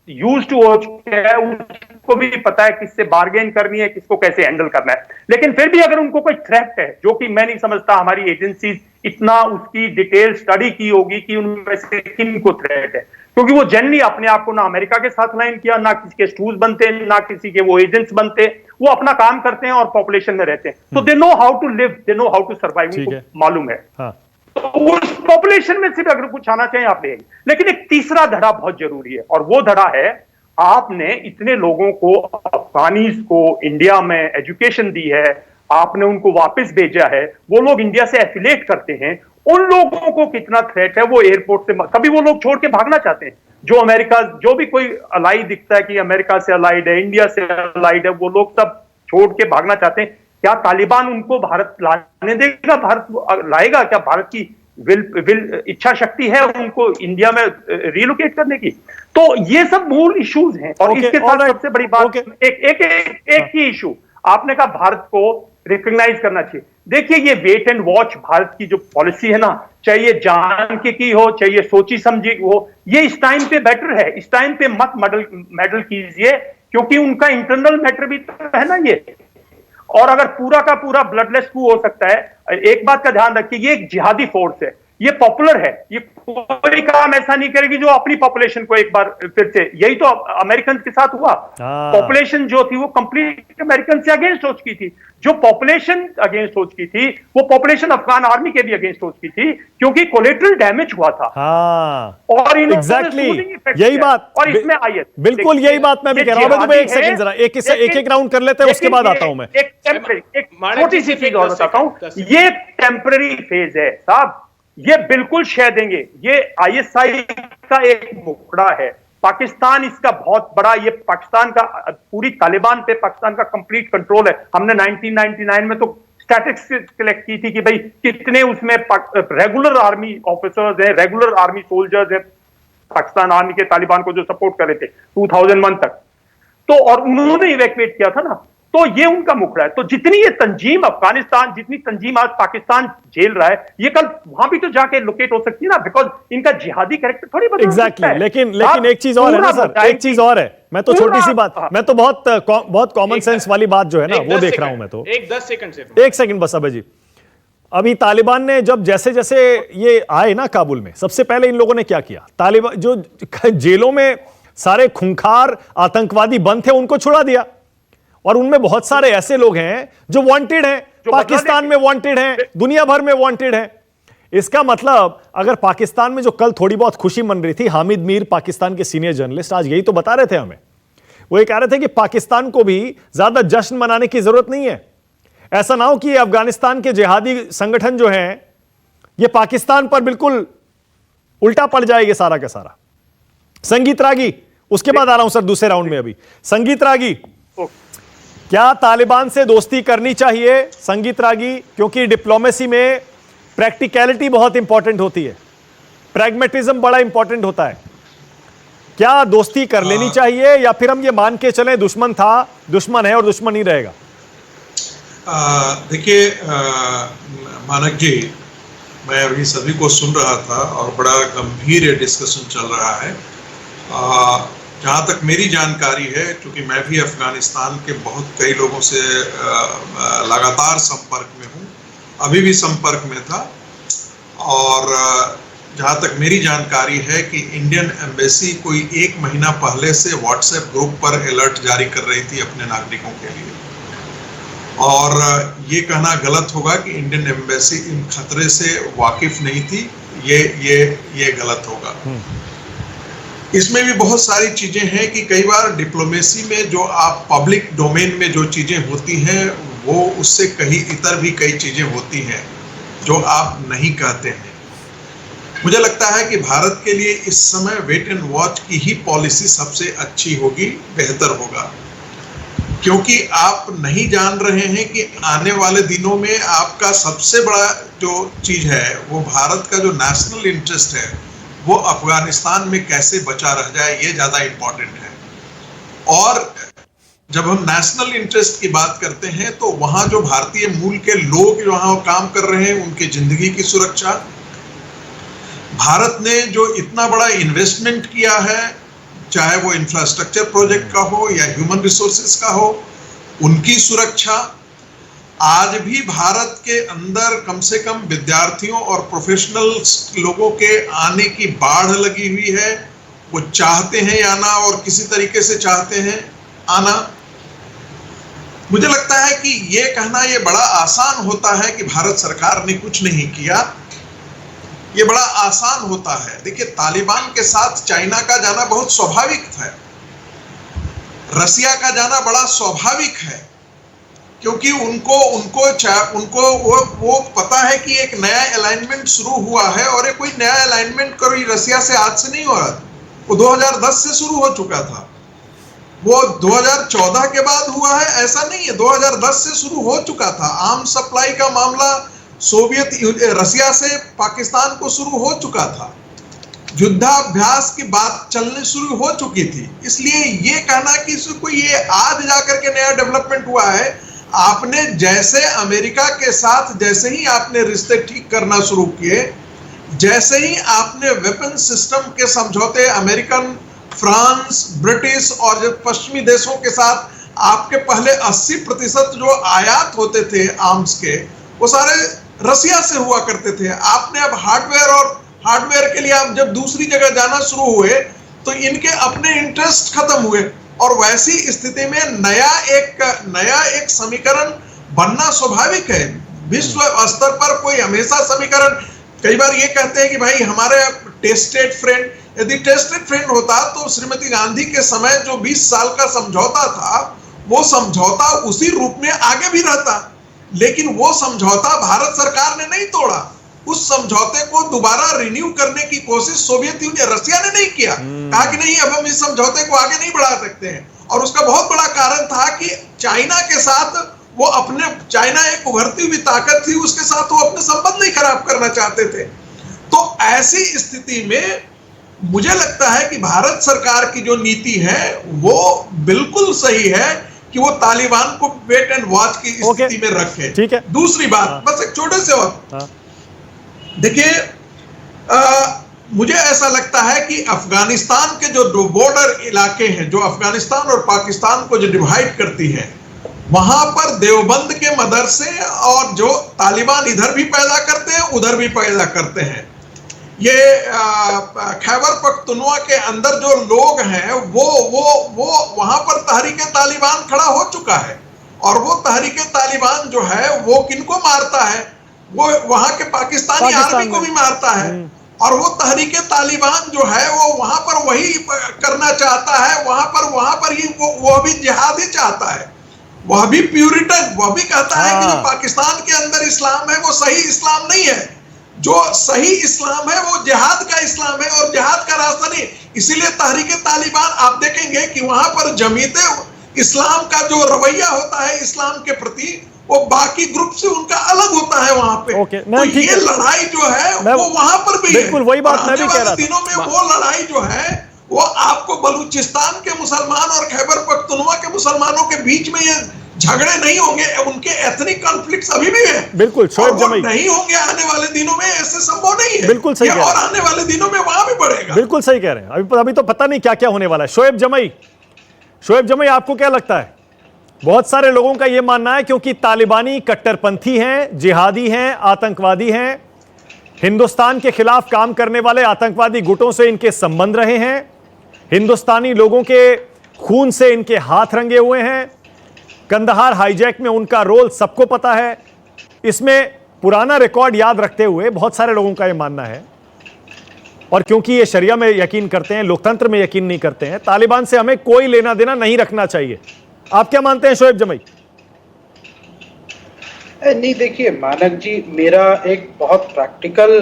यूज्ड टू हो चुके हैं, उसको भी पता है किससे बार्गेन करनी है, किसको कैसे हैंडल करना है। लेकिन फिर भी अगर उनको कोई थ्रेट है, जो कि मैं नहीं समझता हमारी एजेंसी इतना उसकी डिटेल स्टडी की होगी कि उनमें से किन को थ्रेट है, क्योंकि वो जनरली अपने आप को ना अमेरिका के साथ लाइन किया, ना किसी के स्टूज बनते, ना किसी के वो एजेंट्स बनते, वो अपना काम करते हैं और पॉपुलेशन में रहते हैं। तो they know how to live, they know how to survive, उनको मालूम है। तो उस पॉपुलेशन में से भी अगर कुछ आना चाहिए आप ले। लेकिन एक तीसरा धड़ा बहुत जरूरी है, और वो धड़ा है, आपने इतने लोगों को, अफगानीज को इंडिया में एजुकेशन दी है, आपने उनको वापस भेजा है, वो लोग इंडिया से एफिलेट करते हैं, उन लोगों को कितना थ्रेट है, वो एयरपोर्ट से तभी वो लोग छोड़ के भागना चाहते हैं। जो अमेरिका, जो भी कोई अलाई दिखता है कि अमेरिका से अलाइड है, इंडिया से अलाइड है, वो लोग सब छोड़ के भागना चाहते हैं। क्या तालिबान उनको भारत लाने देगा? भारत लाएगा क्या? भारत की विल इच्छा शक्ति है उनको इंडिया में रिलोकेट करने की? तो ये सब मूल इश्यूज हैं। और इसके साथ सबसे बड़ी बात, एक ही इशू आपने कहा, भारत को रिकॉग्नाइज करना चाहिए। देखिए ये वेट एंड वॉच भारत की जो पॉलिसी है ना, चाहे ये जान के की हो, चाहे ये सोची समझी हो, ये इस टाइम पे बेटर है। इस टाइम पे मत मेडल कीजिए, क्योंकि उनका इंटरनल मैटर भी तो है ना ये। और अगर पूरा का पूरा ब्लडलेस कू हो सकता है, एक बात का ध्यान रखिए, ये एक जिहादी फोर्स है, ये पॉपुलर है, ये कोई काम ऐसा नहीं करेगी जो अपनी पॉपुलेशन को एक बार फिर से, यही तो अमेरिकन के साथ हुआ। पॉपुलेशन जो थी वो कंप्लीट अमेरिकन से अगेंस्ट हो चुकी थी, जो पॉपुलेशन अगेंस्ट हो चुकी थी वो पॉपुलेशन अफगान आर्मी के भी अगेंस्ट हो चुकी थी, क्योंकि कोलेटरल डैमेज हुआ था। और एग्जैक्टली यही बात, और इसमें आइए बिल्कुल यही बात मैं भी कह रहा हूं। एक सेकंड जरा एक राउंड कर लेते हैं, उसके बाद आता हूं मैं। एक छोटी सी चीज और बताता हूं, ये टेम्पररी फेज है साहब, ये बिल्कुल शह देंगे, ये आईएसआई का एक मुखड़ा है, पाकिस्तान इसका बहुत बड़ा, ये पाकिस्तान का पूरी तालिबान पे पाकिस्तान का कंप्लीट कंट्रोल है। हमने 1999 में तो स्टैटिस्टिक्स कलेक्ट की थी कि भाई कितने उसमें रेगुलर आर्मी ऑफिसर्स हैं, रेगुलर आर्मी सोल्जर्स हैं पाकिस्तान आर्मी के तालिबान को जो सपोर्ट कर रहे थे 2001 तक, तो और उन्होंने इवैक्यूएट किया था ना, तो ये उनका मुखड़ा है। तो जितनी ये तंजीम अफगानिस्तान, जितनी तंजीम आज पाकिस्तान झेल रहा है, ये कल वहां भी तो जाके लोकेट हो सकती है ना, बिकॉज इनका जिहादी कैरेक्टर थोड़ी बदल सकता है। लेकिन एक चीज और है ना सर, एक चीज और है, मैं तो छोटी सी बात, मैं तो बहुत कॉमन सेंस वाली बात जो है ना वो देख रहा हूं मैं तो। एक सेकंड बस अबे जी, अभी तालिबान ने जब जैसे जैसे ये आए ना काबुल में, सबसे पहले इन लोगों ने क्या किया, तालिबान जो जेलों में सारे खूंखार आतंकवादी बंद थे उनको छुड़ा दिया, और उनमें बहुत सारे ऐसे लोग हैं जो वांटेड हैं, पाकिस्तान में वांटेड हैं, दुनिया भर में वांटेड हैं। इसका मतलब अगर पाकिस्तान में जो कल थोड़ी बहुत खुशी मन रही थी, हामिद मीर पाकिस्तान के सीनियर जर्नलिस्ट आज यही तो बता रहे थे हमें, वो ये कह रहे थे कि पाकिस्तान को भी ज्यादा जश्न मनाने की जरूरत नहीं है। ऐसा ना हो कि अफगानिस्तान के जिहादी संगठन जो हैं ये पाकिस्तान पर बिल्कुल उल्टा पड़ जाएगा सारा का सारा। संगीत रागी, उसके बाद आ रहा हूं सर दूसरे राउंड में। अभी संगीत रागी, क्या तालिबान से दोस्ती करनी चाहिए संगीत रागी? क्योंकि डिप्लोमेसी में प्रैक्टिकलिटी बहुत इंपॉर्टेंट होती है, प्रैग्मेटिज्म बड़ा इंपॉर्टेंट होता है। क्या दोस्ती कर लेनी चाहिए या फिर हम ये मान के चलें दुश्मन था, दुश्मन है और दुश्मन ही रहेगा? देखिए मानक जी, मैं अभी सभी को सुन रहा था और बड़ा गंभीर ये डिस्कशन चल रहा है। जहाँ तक मेरी जानकारी है, क्योंकि मैं भी अफगानिस्तान के बहुत कई लोगों से लगातार संपर्क में हूँ, अभी भी संपर्क में था, और जहाँ तक मेरी जानकारी है कि इंडियन एम्बेसी कोई 1 महीना पहले से व्हाट्सएप ग्रुप पर अलर्ट जारी कर रही थी अपने नागरिकों के लिए, और ये कहना गलत होगा कि इंडियन एम्बेसी इन खतरे से वाकिफ नहीं थी, ये गलत होगा। इसमें भी बहुत सारी चीजें हैं कि कई बार डिप्लोमेसी में जो आप पब्लिक डोमेन में जो चीजें होती हैं वो उससे कहीं इतर भी कई चीजें होती हैं जो आप नहीं कहते हैं। मुझे लगता है कि भारत के लिए इस समय वेट एंड वॉच की ही पॉलिसी सबसे अच्छी होगी, बेहतर होगा, क्योंकि आप नहीं जान रहे हैं कि आने वाले दिनों में आपका सबसे बड़ा जो चीज है वो भारत का जो नेशनल इंटरेस्ट है वो अफगानिस्तान में कैसे बचा रह जाए, ये ज्यादा इंपॉर्टेंट है। और जब हम नेशनल इंटरेस्ट की बात करते हैं तो वहां जो भारतीय मूल के लोग जो वहां काम कर रहे हैं उनकी जिंदगी की सुरक्षा, भारत ने जो इतना बड़ा इन्वेस्टमेंट किया है, चाहे वो इंफ्रास्ट्रक्चर प्रोजेक्ट का हो या ह्यूमन रिसोर्सेज का हो, उनकी सुरक्षा। आज भी भारत के अंदर कम से कम विद्यार्थियों और प्रोफेशनल्स लोगों के आने की बाढ़ लगी हुई है, वो चाहते हैं आना और किसी तरीके से चाहते हैं आना। मुझे लगता है कि ये कहना ये बड़ा आसान होता है कि भारत सरकार ने कुछ नहीं किया, ये बड़ा आसान होता है। देखिए, तालिबान के साथ चाइना का जाना बहुत स्वाभाविक था, रसिया का जाना बड़ा स्वाभाविक है, क्योंकि उनको वो पता है कि एक नया अलाइनमेंट शुरू हुआ है, और ये कोई नया अलाइनमेंट कोई रसिया से आज से नहीं हो रहा, वो 2010 से शुरू हो चुका था, वो 2014 के बाद हुआ है ऐसा नहीं है, 2010 से शुरू हो चुका था। आर्म सप्लाई का मामला रसिया से पाकिस्तान को शुरू हो चुका था, युद्धाभ्यास की बात चलने शुरू हो चुकी थी। इसलिए ये कहना कि कोई ये आज जाकर के नया डेवलपमेंट हुआ है, आपने जैसे अमेरिका के साथ जैसे ही आपने रिश्ते ठीक करना शुरू किए, जैसे ही आपने वेपन सिस्टम के समझौते अमेरिकन, फ्रांस, ब्रिटिश और जो पश्चिमी देशों के साथ आपके पहले 80% जो आयात होते थे आर्म्स के, वो सारे रसिया से हुआ करते थे। आपने अब हार्डवेयर के लिए आप जब दूसरी जगह जाना शुरू हुए तो इनके अपने इंटरेस्ट खत्म हुए, और वैसी स्थिति में नया एक समीकरण बनना स्वाभाविक है। विश्व स्तर पर कोई हमेशा समीकरण, कई बार ये कहते हैं कि भाई हमारे टेस्टेड फ्रेंड, यदि टेस्टेड फ्रेंड होता तो श्रीमती गांधी के समय जो 20 साल का समझौता था, वो समझौता उसी रूप में आगे भी रहता, लेकिन वो समझौता भारत सरकार ने नहीं तोड़ा। उस समझौते को दोबारा रिन्यू करने की कोशिश सोवियत यूनियन, रसिया ने नहीं किया। कहा कि नहीं, अब हम इस समझौते को आगे नहीं बढ़ा सकते हैं। और उसका बहुत बड़ा कारण था कि चाइना के साथ वो चाइना एक उभरती हुई ताकत थी, उसके साथ वो अपने संबंध नहीं खराब करना चाहते थे। तो ऐसी स्थिति में मुझे लगता है कि भारत सरकार की जो नीति है वो बिल्कुल सही है कि वो तालिबान को वेट एंड वॉच की स्थिति में रखे। ठीक है। दूसरी बात, बस एक छोटे से और देखिए, मुझे ऐसा लगता है कि अफगानिस्तान के जो दो बॉर्डर इलाके हैं, जो अफगानिस्तान और पाकिस्तान को जो डिवाइड करती है, वहां पर देवबंद के मदरसे और जो तालिबान इधर भी पैदा करते हैं उधर भी पैदा करते हैं। ये खैबर पख्तूनख्वा के अंदर जो लोग हैं वो वहां पर तहरीके तालिबान खड़ा हो चुका है, और वो तहरीके तालिबान जो है वो किनको मारता है, वो वहां के पाकिस्तानी आर्मी को भी मारता है। और वो तहरीके तालिबान जो है वो वहां पर वही करना चाहता है, वहां पर ही वो भी जिहाद ही चाहता है, वह भी प्यूरिटन, वह भी कहता है कि जो पाकिस्तान के अंदर इस्लाम है वो सही इस्लाम नहीं है, जो सही इस्लाम है वो जिहाद का इस्लाम है और जिहाद का रास्ता नहीं। इसीलिए तहरीके तालिबान आप देखेंगे कि वहां पर जमीयते इस्लाम का जो रवैया होता है इस्लाम के प्रति, वो बाकी ग्रुप से उनका अलग होता है वहां पे। तो ये लड़ाई जो है वो वहां पर भी है। बिल्कुल वही बात मैं भी कह रहा था। दिनों में वो लड़ाई जो है वो आपको बलूचिस्तान के मुसलमान और खैबर पख्तूनख्वा के मुसलमानों के बीच में ये झगड़े नहीं होंगे, उनके एथनिक कॉन्फ्लिक्ट्स अभी भी है। बिल्कुल, शोएब जमई नहीं होंगे आने वाले दिनों में, ऐसे संभव नहीं है। बिल्कुल सही, और आने वाले दिनों में वहां भी बढ़ेगा। बिल्कुल सही कह रहे हैं। अभी तो पता नहीं क्या क्या होने वाला है। शोएब जमई आपको क्या लगता है? बहुत सारे लोगों का यह मानना है क्योंकि तालिबानी कट्टरपंथी हैं, जिहादी हैं, आतंकवादी हैं, हिंदुस्तान के खिलाफ काम करने वाले आतंकवादी गुटों से इनके संबंध रहे हैं, हिंदुस्तानी लोगों के खून से इनके हाथ रंगे हुए हैं, कंदहार हाईजैक में उनका रोल सबको पता है। इसमें पुराना रिकॉर्ड याद रखते हुए बहुत सारे लोगों का यह मानना है, और क्योंकि ये शरिया में यकीन करते हैं, लोकतंत्र में यकीन नहीं करते हैं, तालिबान से हमें कोई लेना देना नहीं रखना चाहिए। आप क्या मानते हैं शोएब जमई? नहीं, देखिए मानक जी, मेरा एक बहुत प्रैक्टिकल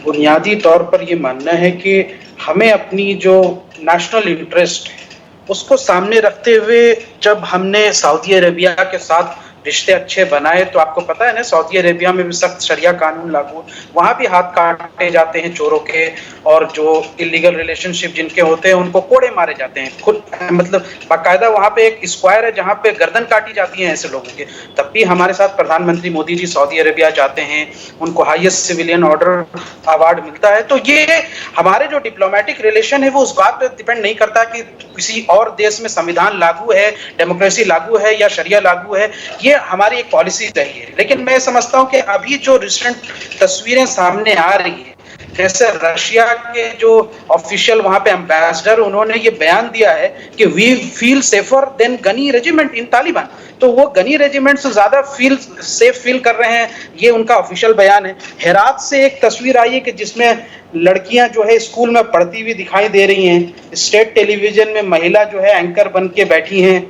बुनियादी तौर पर ये मानना है कि हमें अपनी जो नेशनल इंटरेस्ट है उसको सामने रखते हुए, जब हमने सऊदी अरेबिया के साथ रिश्ते अच्छे बनाए, तो आपको पता है ना, सऊदी अरेबिया में भी सख्त शरिया कानून लागू, वहां भी हाथ काटे जाते हैं चोरों के, और जो इलीगल रिलेशनशिप जिनके होते हैं उनको कोड़े मारे जाते हैं। खुद मतलब बाकायदा वहां पे एक स्क्वायर है जहां पे गर्दन काटी जाती है ऐसे लोगों के। तब भी हमारे साथ प्रधानमंत्री मोदी जी सऊदी अरेबिया जाते हैं, उनको हाईएस्ट सिविलियन ऑर्डर अवार्ड मिलता है। तो ये हमारे जो डिप्लोमेटिक रिलेशन है वो उस बात पर डिपेंड नहीं करता कि किसी और देश में संविधान लागू है, डेमोक्रेसी लागू है या शरिया लागू है, ये हमारी एक पॉलिसी रही है। लेकिन मैं समझता हूं कि अभी जो रिसेंट तस्वीरें सामने आ रही है, जैसे रशिया के जो ऑफिशियल वहां पे एम्बेसडर, उन्होंने ये बयान दिया है कि we feel safer than Ghani regiment in Taliban, तो वो गनी रेजिमेंट से ज्यादा सेफ फील कर रहे हैं, ये उनका ऑफिशियल बयान है। हेरात से एक तस्वीर आई है कि जिसमें लड़कियां जो है स्कूल में पढ़ती हुई दिखाई दे रही हैं, स्टेट टेलीविजन में महिला जो है एंकर बन के बैठी हैं।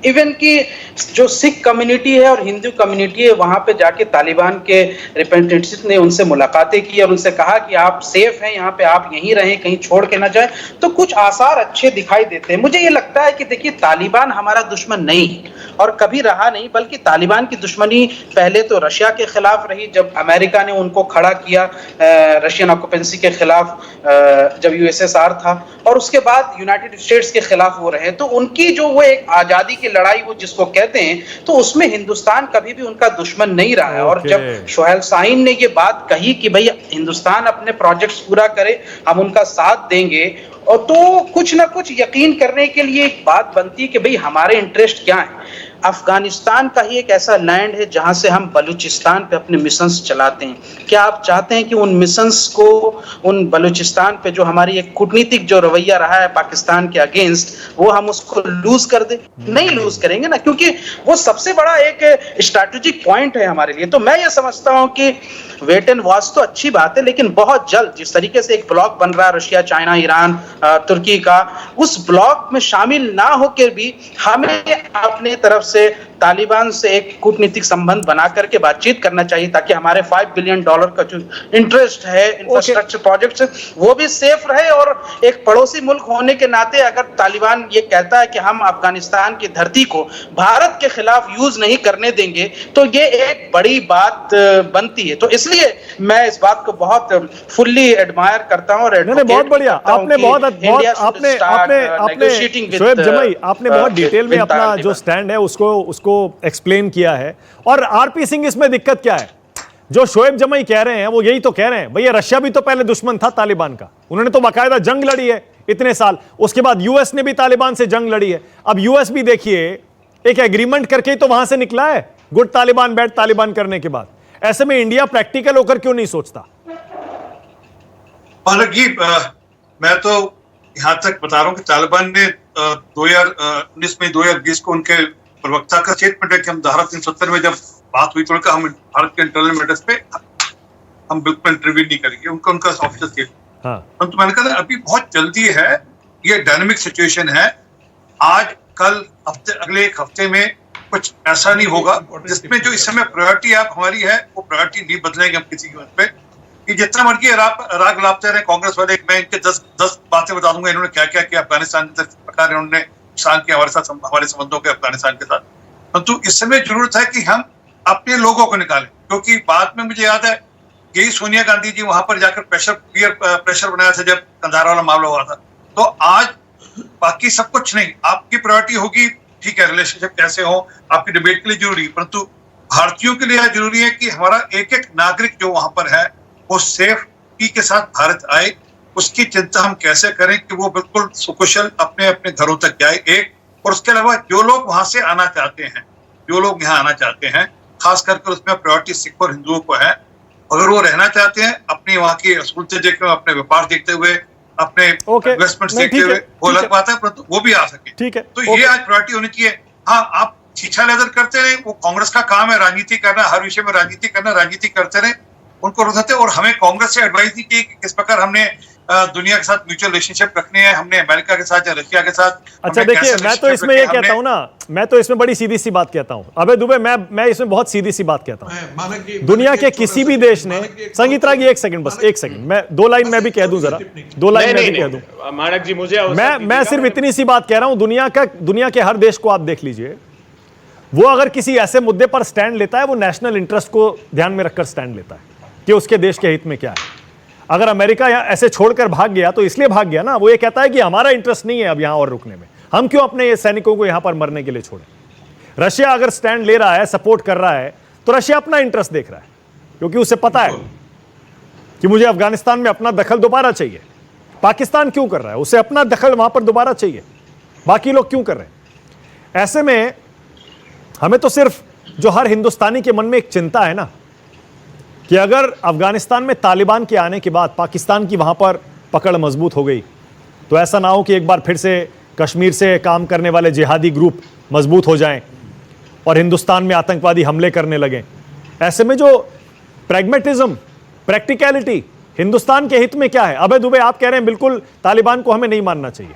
इवन कि जो सिख कम्युनिटी है और हिंदू कम्युनिटी है, वहां पे जाके तालिबान के रिप्रेजेंटेटिव ने उनसे मुलाकातें की और उनसे कहा कि आप सेफ हैं यहाँ पे, आप यहीं रहें, कहीं छोड़ के ना जाएं। तो कुछ आसार अच्छे दिखाई देते हैं। मुझे ये लगता है कि देखिए, तालिबान हमारा दुश्मन नहीं है और कभी रहा नहीं, बल्कि तालिबान की दुश्मनी पहले तो रशिया के खिलाफ रही, जब अमेरिका ने उनको खड़ा किया रशियन ऑक्यूपेंसी के खिलाफ, जब यूएसएसआर था, और उसके बाद यूनाइटेड स्टेट्स के खिलाफ वो रहे। तो उनकी जो वो एक आजादी की लड़ाई वो जिसको कहते हैं, तो उसमें हिंदुस्तान कभी भी उनका दुश्मन नहीं रहा है। और जब सोहेल शाहीन ने ये बात कही कि भाई हिंदुस्तान अपने प्रोजेक्ट्स पूरा करे, हम उनका साथ देंगे, और तो कुछ ना कुछ यकीन करने के लिए एक बात बनती है कि भाई हमारे इंटरेस्ट क्या है। अफगानिस्तान का ही एक ऐसा लैंड है जहां से हम बलूचिस्तान पे अपने मिशंस चलाते हैं। क्या आप चाहते हैं कि उन मिशंस को, उन बलूचिस्तान पे जो हमारी एक कूटनीतिक जो रवैया रहा है पाकिस्तान के अगेंस्ट, वो हम उसको लूज कर दें? नहीं लूज करेंगे ना, क्योंकि वो सबसे बड़ा एक स्ट्रैटेजिक पॉइंट है हमारे लिए। तो मैं ये समझता हूं कि वेट एंड वॉच तो अच्छी बात है, लेकिन बहुत जल्द जिस तरीके से एक ब्लॉक बन रहा है रशिया, चाइना, ईरान, तुर्की का, उस ब्लॉक में शामिल ना होकर भी हमें अपने तरफ से तालिबान से एक कूटनीतिक संबंध बना करके बातचीत करना चाहिए, ताकि हमारे $5 बिलियन का जो इंटरेस्ट है इंफ्रास्ट्रक्चर प्रोजेक्ट से, वो भी सेफ रहे। और एक पड़ोसी मुल्क होने के नाते अगर तालिबान ये कहता है कि हम अफगानिस्तान की धरती को भारत के खिलाफ यूज नहीं करने देंगे, तो ये एक बड़ी बात बनती है। तो इसलिए मैं इस बात को बहुत फुल्ली एडमायर करता हूं। बहुत बढ़िया, आपने शोएब जमाई आपने बहुत डिटेल में अपना जो स्टैंड है उसको एक्सप्लेन किया है। और आरपी सिंह, इसमें दिक्कत क्या है? जो शोएब जमाई कह रहे हैं वो यही तो कह रहे हैं, भैया रशिया भी तो पहले दुश्मन था तालिबान का, उन्होंने तो बाकायदा जंग लड़ी है इतने साल, उसके बाद यूएस ने भी तालिबान से जंग लड़ी है। अब यूएस भी देखिए एक एग्रीमेंट करके ही तो वहां से निकला है, गुड तालिबान बैड तालिबान करने के बाद। ऐसे में इंडिया प्रैक्टिकल होकर क्यों नहीं सोचता? मैं तो यहां तक बता रहा हूं कि तालिबान ने 2019 में 2020 को उनके प्रवक्ता का स्टेटमेंट है कि हम धारा 370 में जब बात हुई तो हम भारत के इंटरनल मैटर्स पे हम बिल्कुल इंटरव्यू नहीं करेंगे, उनका ऑफिशियल स्टेटमेंट। तो मैंने कहा अभी बहुत जल्दी है, ये डायनामिक सिचुएशन है, आज कल हफ्ते अगले एक हफ्ते में कुछ ऐसा नहीं होगा जिसमें जो इस समय प्रायोरिटी आप हमारी है वो प्रायोरिटी नहीं बदलेंगे हम किसी की बात पे। कि जितना मर्जी राग लापते रहे कांग्रेस वाले, मैं इनके 10 बातें बता दूंगा इन्होंने क्या क्या किया अफगानिस्तान के प्रकार इन्होंने नुकसान किया हमारे साथ, हमारे संबंधों के अफगानिस्तान के साथ। परंतु इस समय जरूरत है कि हम अपने लोगों को निकालें, क्योंकि बाद में मुझे याद है यही सोनिया गांधी जी वहां पर जाकर प्रेशर बनाया था जब कंधार वाला मामला हुआ था। तो आज बाकी सब कुछ नहीं, आपकी प्रायोरिटी होगी, ठीक है रिलेशनशिप कैसे हो आपकी डिबेट के लिए जरूरी, परंतु भारतीयों के लिए जरूरी है कि हमारा एक एक नागरिक जो वहां पर है वो सेफ्टी के साथ भारत आए। उसकी चिंता हम कैसे करें कि वो बिल्कुल सुकुशल अपने अपने घरों तक जाए, एक। और उसके अलावा जो लोग वहां से आना चाहते हैं, जो लोग यहाँ आना चाहते हैं, खास करके उसमें प्रायोरिटी सिख और हिंदुओं को है, अगर वो रहना चाहते हैं अपनी वहाँ की सहूलतें देखते हुए, अपने व्यापार देखते हुए, अपने इन्वेस्टमेंट देखते हुए, वो अलग बात है, परंतु वो भी आ सके। ठीक है, तो ये आज प्रायोरिटी होनी चाहिए। हाँ, आप छीछा लेदर करते रहे, वो कांग्रेस का काम है राजनीति करना, हर विषय में राजनीति करना, राजनीति करते रहे, उनको रोकते। और हमें कांग्रेस से एडवाइस दी कि किस प्रकार हमने दुनिया के साथ म्यूचुअल रिलेशनशिप रखनी है, हमने अमेरिका के साथ या रशिया के साथ। अच्छा देखिए, मैं तो इसमें ये कहता हूं ना, मैं तो इसमें बड़ी सीधी सी बात कहता हूं अबे दुबे, मैं इसमें बहुत सीधी सी बात कहता हूं। दुनिया के किसी भी देश ने, संगीत रागी एक सेकंड, बस एक सेकंड, मैं 2 लाइन मैं भी कह दूं, जरा 2 लाइन मैं भी कह दूं मानक जी, मुझे मैं सिर्फ इतनी सी बात कह रहा हूं, दुनिया के हर देश को आप देख लीजिए, वो अगर किसी ऐसे मुद्दे पर स्टैंड लेता है वो नेशनल इंटरेस्ट को ध्यान में रखकर स्टैंड लेता है कि उसके देश के हित में क्या है। अगर अमेरिका ऐसे छोड़कर भाग गया तो इसलिए भाग गया ना, वो ये कहता है कि हमारा इंटरेस्ट नहीं है अब यहां और रुकने में, हम क्यों अपने ये सैनिकों को यहां पर मरने के लिए छोड़ें। रशिया अगर स्टैंड ले रहा है, सपोर्ट कर रहा है, तो रशिया अपना इंटरेस्ट देख रहा है, क्योंकि उसे पता है कि मुझे अफगानिस्तान में अपना दखल दोबारा चाहिए। पाकिस्तान क्यों कर रहा है? उसे अपना दखल वहां पर दोबारा चाहिए, बाकी लोग क्यों कर रहे हैं? ऐसे में हमें तो सिर्फ जो हर हिंदुस्तानी के मन में एक चिंता है ना, कि अगर अफगानिस्तान में तालिबान के आने के बाद पाकिस्तान की वहां पर पकड़ मजबूत हो गई, तो ऐसा ना हो कि एक बार फिर से कश्मीर से काम करने वाले जिहादी ग्रुप मजबूत हो जाएं और हिंदुस्तान में आतंकवादी हमले करने लगें। ऐसे में जो प्रैग्मेटिज्म, प्रैक्टिकलिटी, हिंदुस्तान के हित में क्या है? अबे दुबे, आप कह रहे हैं बिल्कुल तालिबान को हमें नहीं मानना चाहिए।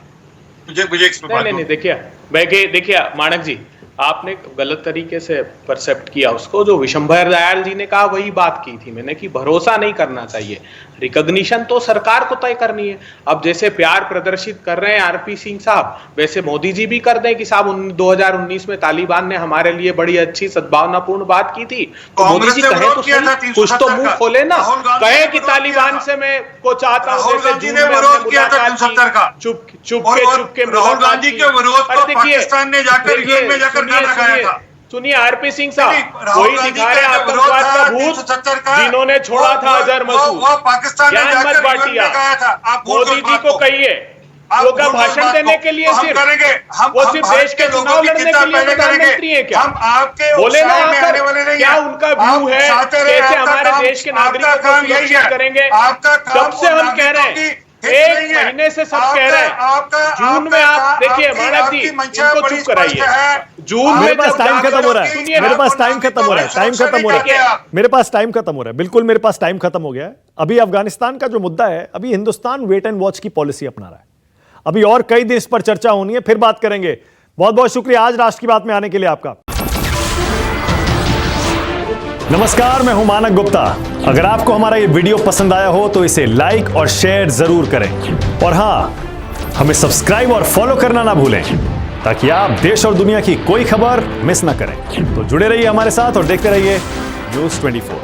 नहीं, देखिए मानक जी, आपने गलत तरीके से परसेप्ट किया उसको। जो विशंभर दयाल जी ने कहा वही बात की थी मैंने, कि भरोसा नहीं करना चाहिए, रिकॉग्निशन तो सरकार को तय करनी है। अब जैसे प्यार प्रदर्शित कर रहे हैं आरपी सिंह साहब, वैसे मोदी जी भी कर दें कि साहब 2019 में तालिबान ने हमारे लिए बड़ी अच्छी सद्भावनापूर्ण बात की थी, तो मोदी जी कहे तो सही, कुछ तो मुंह खोले ना, कहे कि तालिबान से मैं को चाहता हूं, चुप के राहुल गांधी के विरोध को पाकिस्तान ने जाकर यूएन में जाकर लगाया था। सुनिए आरपी सिंह साहब, कोई दिखा रहे आतंकवाद का भूत जिन्होंने छोड़ा था अजहर मसूद, पाकिस्तान ज्ञान मत बांटिया। मोदी जी को कहिए, वो क्या भाषण देने के लिए सिर्फ वो सिर्फ देश के चुनाव लड़ने के लिए प्रधानमंत्री है क्या? हम आपके बोले ना में आने वाले नहीं क्या हैं। उनका व्यू है कैसे हमारे देश के नागरिकों को सुरक्षित करेंगे? जब से हम कह रहे हैं, एक महीने से सब कह रहे हैं, जून में आप देखिए मानक जी इनको चुप कराइए। जून में मेरे पास टाइम खत्म हो रहा है, सुनिए मेरे ना, पास टाइम खत्म हो रहा है, टाइम खत्म हो रहा है, मेरे पास टाइम खत्म हो रहा है, बिल्कुल मेरे पास टाइम खत्म हो गया है। अभी अफगानिस्तान का जो मुद्दा है, अभी हिंदुस्तान वेट एंड वॉच की पॉलिसी अपना रहा है। अभी और कई दिन इस पर चर्चा होनी है, फिर बात करेंगे। बहुत बहुत शुक्रिया आज राष्ट्र की बात में आने के लिए आपका। नमस्कार, मैं हूं मानक गुप्ता। अगर आपको हमारा ये वीडियो पसंद आया हो तो इसे लाइक और शेयर जरूर करें, और हां, हमें सब्सक्राइब और फॉलो करना ना भूलें ताकि आप देश और दुनिया की कोई खबर मिस ना करें। तो जुड़े रहिए हमारे साथ और देखते रहिए न्यूज़ 24।